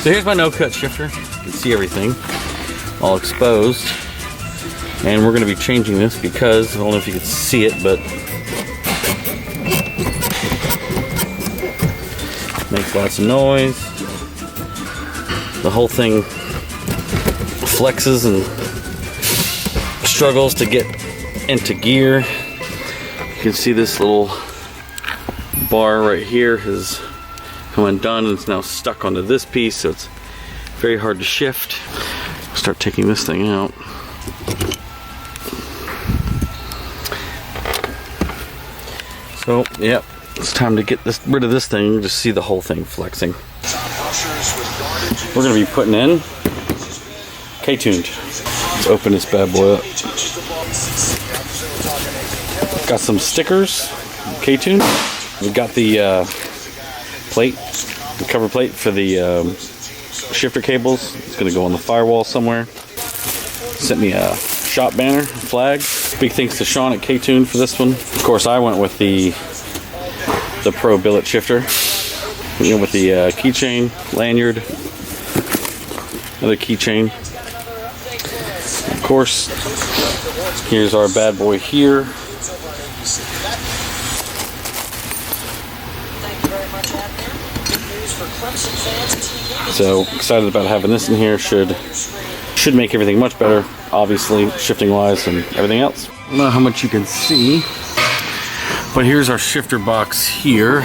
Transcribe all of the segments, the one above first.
So here's my no-cut shifter. You can see everything all exposed. And we're going to be changing this because, I don't know if you can see it, but makes lots of noise. The whole thing flexes and struggles to get into gear. You can see this little bar right here has come undone and it's now stuck onto this piece, so it's very hard to shift. Start taking this thing out. So, yep, it's time to get rid of this thing. Just see the whole thing flexing. We're going to be putting in K-tuned. Let's open this bad boy up. Got some stickers, K-tuned. We got the plate, the cover plate for the shifter cables. It's going to go on the firewall somewhere. Sent me a shop banner, a flag. Big thanks to Sean at K-Tune for this one. Of course, I went with the Pro billet shifter. We went with the keychain, lanyard, another keychain. Of course, here's our bad boy here. So excited about having this in here. Should make everything much better, obviously, shifting wise and everything else. I don't know how much you can see, but here's our shifter box here.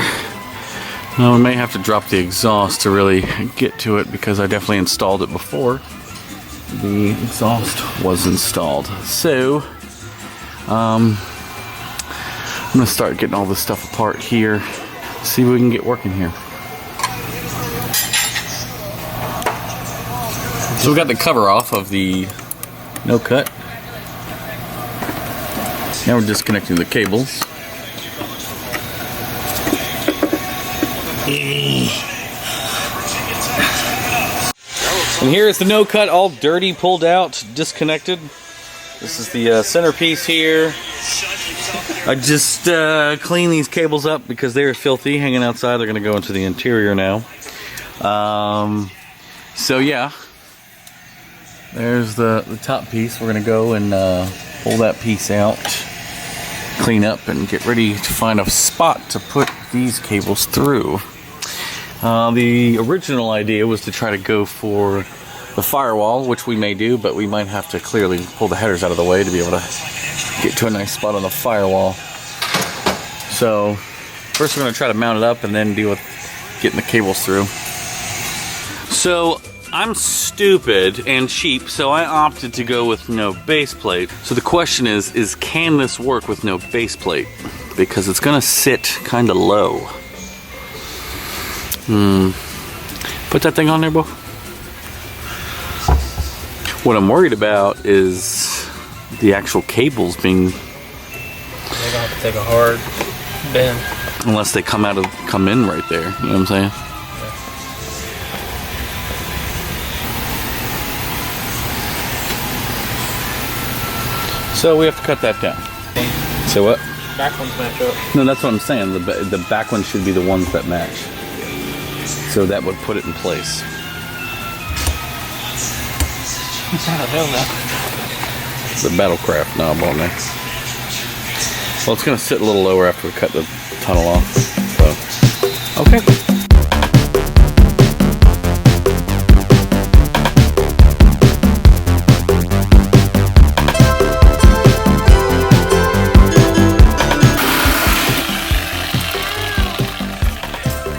Now we may have to drop the exhaust to really get to it because I definitely installed it before the exhaust was installed. So I'm gonna start getting all this stuff apart here, see what we can get working here. So we got the cover off of the no cut. Now we're disconnecting the cables. And here is the no cut, all dirty, pulled out, disconnected. This is the centerpiece here. I just cleaned these cables up because they are filthy, hanging outside. They're going to go into the interior now. So yeah. There's the top piece. We're going to go and pull that piece out, clean up, and get ready to find a spot to put these cables through. The original idea was to try to go for the firewall, which we may do, but we might have to clearly pull the headers out of the way to be able to get to a nice spot on the firewall. So first we're going to try to mount it up and then deal with getting the cables through. So I'm stupid and cheap, so I opted to go with no base plate. So the question is can this work with no base plate? Because it's gonna sit kind of low. Put that thing on there, Bo. What I'm worried about is the actual cables being... They're gonna have to take a hard bend. Unless they come in right there, you know what I'm saying? So we have to cut that down. So what? Back ones match up. No, that's what I'm saying. The back ones should be the ones that match. So that would put it in place. I don't know now. The Battlecraft knob on there. Well, it's going to sit a little lower after we cut the tunnel off. So, okay.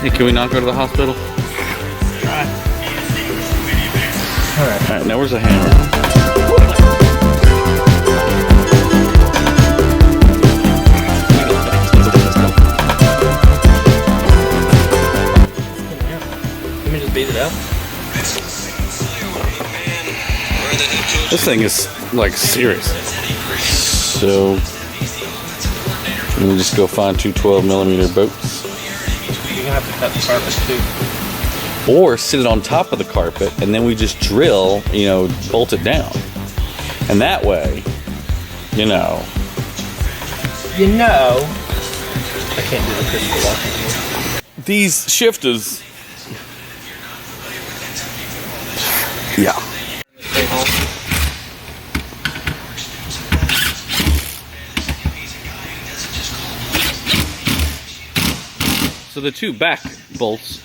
Hey, can we not go to the hospital? Try. Alright, now where's the hammer? Let me just beat it out. This thing is like serious. So, we'll just go find two 12mm bolts. You're gonna have to cut the carpet too. Or sit it on top of the carpet and then we just drill, bolt it down. And that way, I can't do the crystal lock anymore. These shifters Yeah. Stay home. So the two back bolts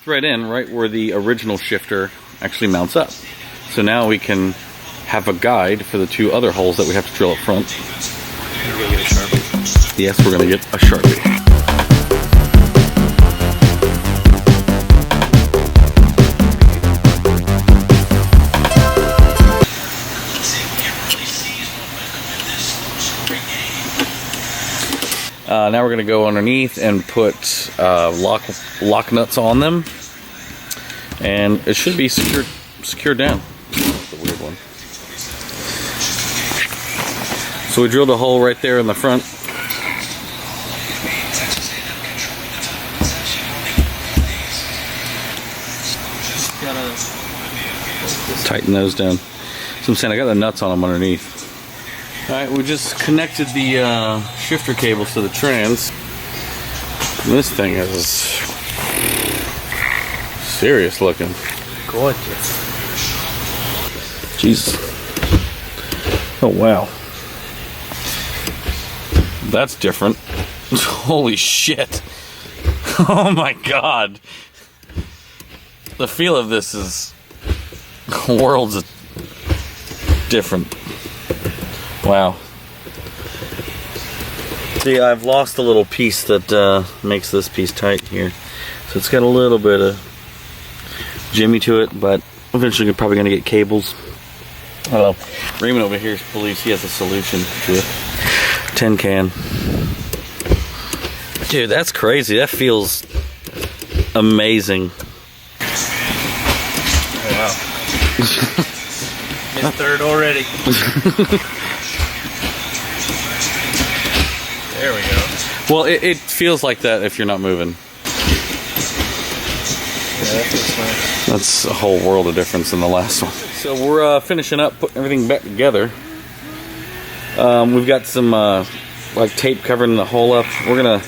thread in right where the original shifter actually mounts up. So now we can have a guide for the two other holes that we have to drill up front. You're gonna get a Sharpie. Yes, we're gonna get a Sharpie. Now we're going to go underneath and put lock nuts on them, and it should be secured down. That's a weird one. So we drilled a hole right there in the front. Tighten those down. So I'm saying I got the nuts on them underneath. Alright, we just connected the shifter cables to the trans. This thing is serious looking. Gorgeous. Jesus. Oh wow. That's different. Holy shit. Oh my god. The feel of this is worlds different. Wow. See, I've lost the little piece that makes this piece tight here. So it's got a little bit of jimmy to it, but eventually we're probably going to get cables. I don't know. Raymond over here believes he has a solution to it. Tin can. Dude, that's crazy. That feels amazing. Oh, wow. Missed third already. There we go. Well, it feels like that if you're not moving. Yeah, that feels nice. That's a whole world of difference in the last one. So we're finishing up, putting everything back together. We've got some like tape covering the hole up. We're gonna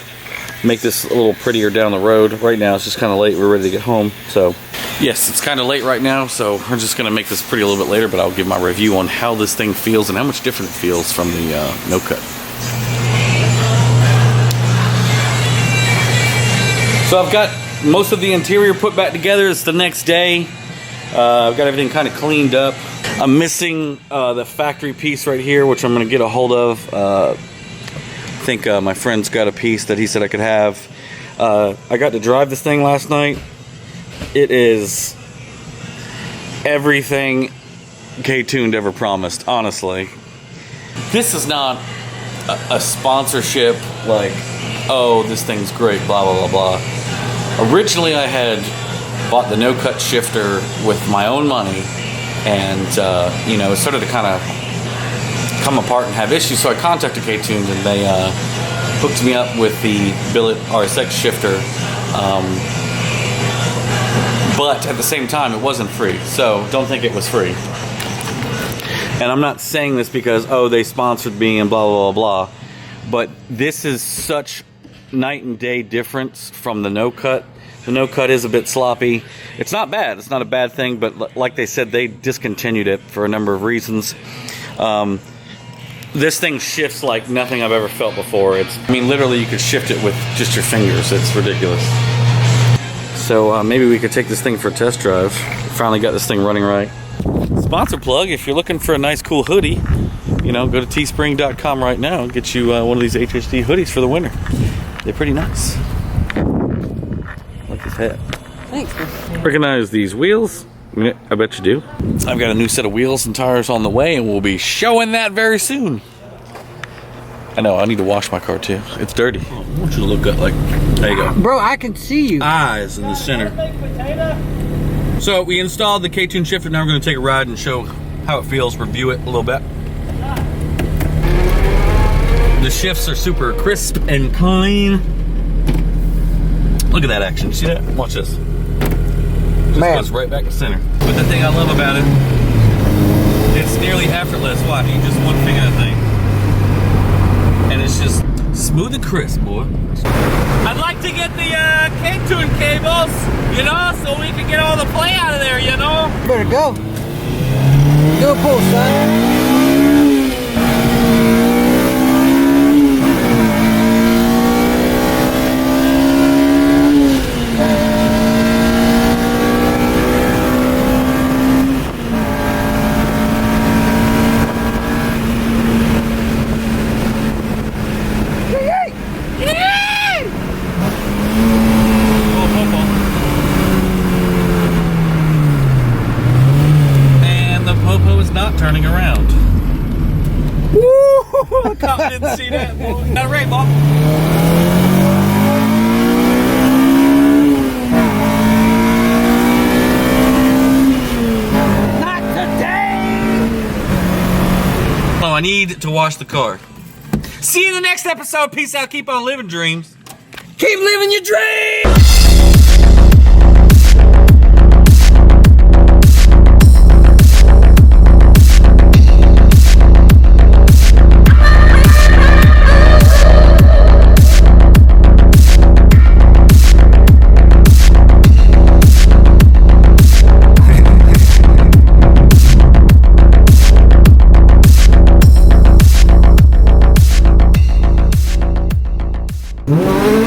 make this a little prettier down the road. Right now it's just kind of late. We're ready to get home. So yes, it's kind of late right now, so we're just gonna make this pretty a little bit later, but I'll give my review on how this thing feels and how much different it feels from the no cut. So I've got most of the interior put back together. It's the next day. I've got everything kind of cleaned up. I'm missing the factory piece right here, which I'm going to get a hold of. I think my friend's got a piece that he said I could have. I got to drive this thing last night. It is everything K-Tuned ever promised, honestly. This is not a sponsorship like, oh, this thing's great, blah, blah, blah, blah. Originally, I had bought the no-cut shifter with my own money, and you know, it started to kind of come apart and have issues, so I contacted K-Tuned, and they hooked me up with the billet RSX shifter, but at the same time, it wasn't free, so don't think it was free. And I'm not saying this because, oh, they sponsored me and blah, blah, blah, blah, but this is such night and day difference from the no cut. The no cut is a bit sloppy. It's not bad. It's not a bad thing, but like they said, they discontinued it for a number of reasons. This thing shifts like nothing I've ever felt before. I mean, literally you could shift it with just your fingers. It's ridiculous. So maybe we could take this thing for a test drive. Finally got this thing running right. Sponsor plug, if you're looking for a nice cool hoodie, you know, go to teespring.com right now and get you one of these HHD hoodies for the winter. They're pretty nice. Like this hat. Thanks. Recognize these wheels? I bet you do. I've got a new set of wheels and tires on the way, and we'll be showing that very soon. I know, I need to wash my car too. It's dirty. I want you to look up like, there you go. Bro, I can see you. Eyes in the center. So we installed the K-Tune shifter. Now we're going to take a ride and show how it feels, review it a little bit. The shifts are super crisp and clean. Look at that action. You see that? Watch this. Just goes right back to center. But the thing I love about it, it's nearly effortless. Watch, you just one finger that thing. And it's just Smooth and crisp, boy. I'd like to get the K-tune cables, you know, so we can get all the play out of there, you know? Better go. Go pull, son. Not turning around. Woo! The cop didn't see that, boy. Got a ray, Bob. Not today! Oh, I need to wash the car. See you in the next episode. Peace out. Keep on living dreams. Keep living your dreams! Mm-hmm.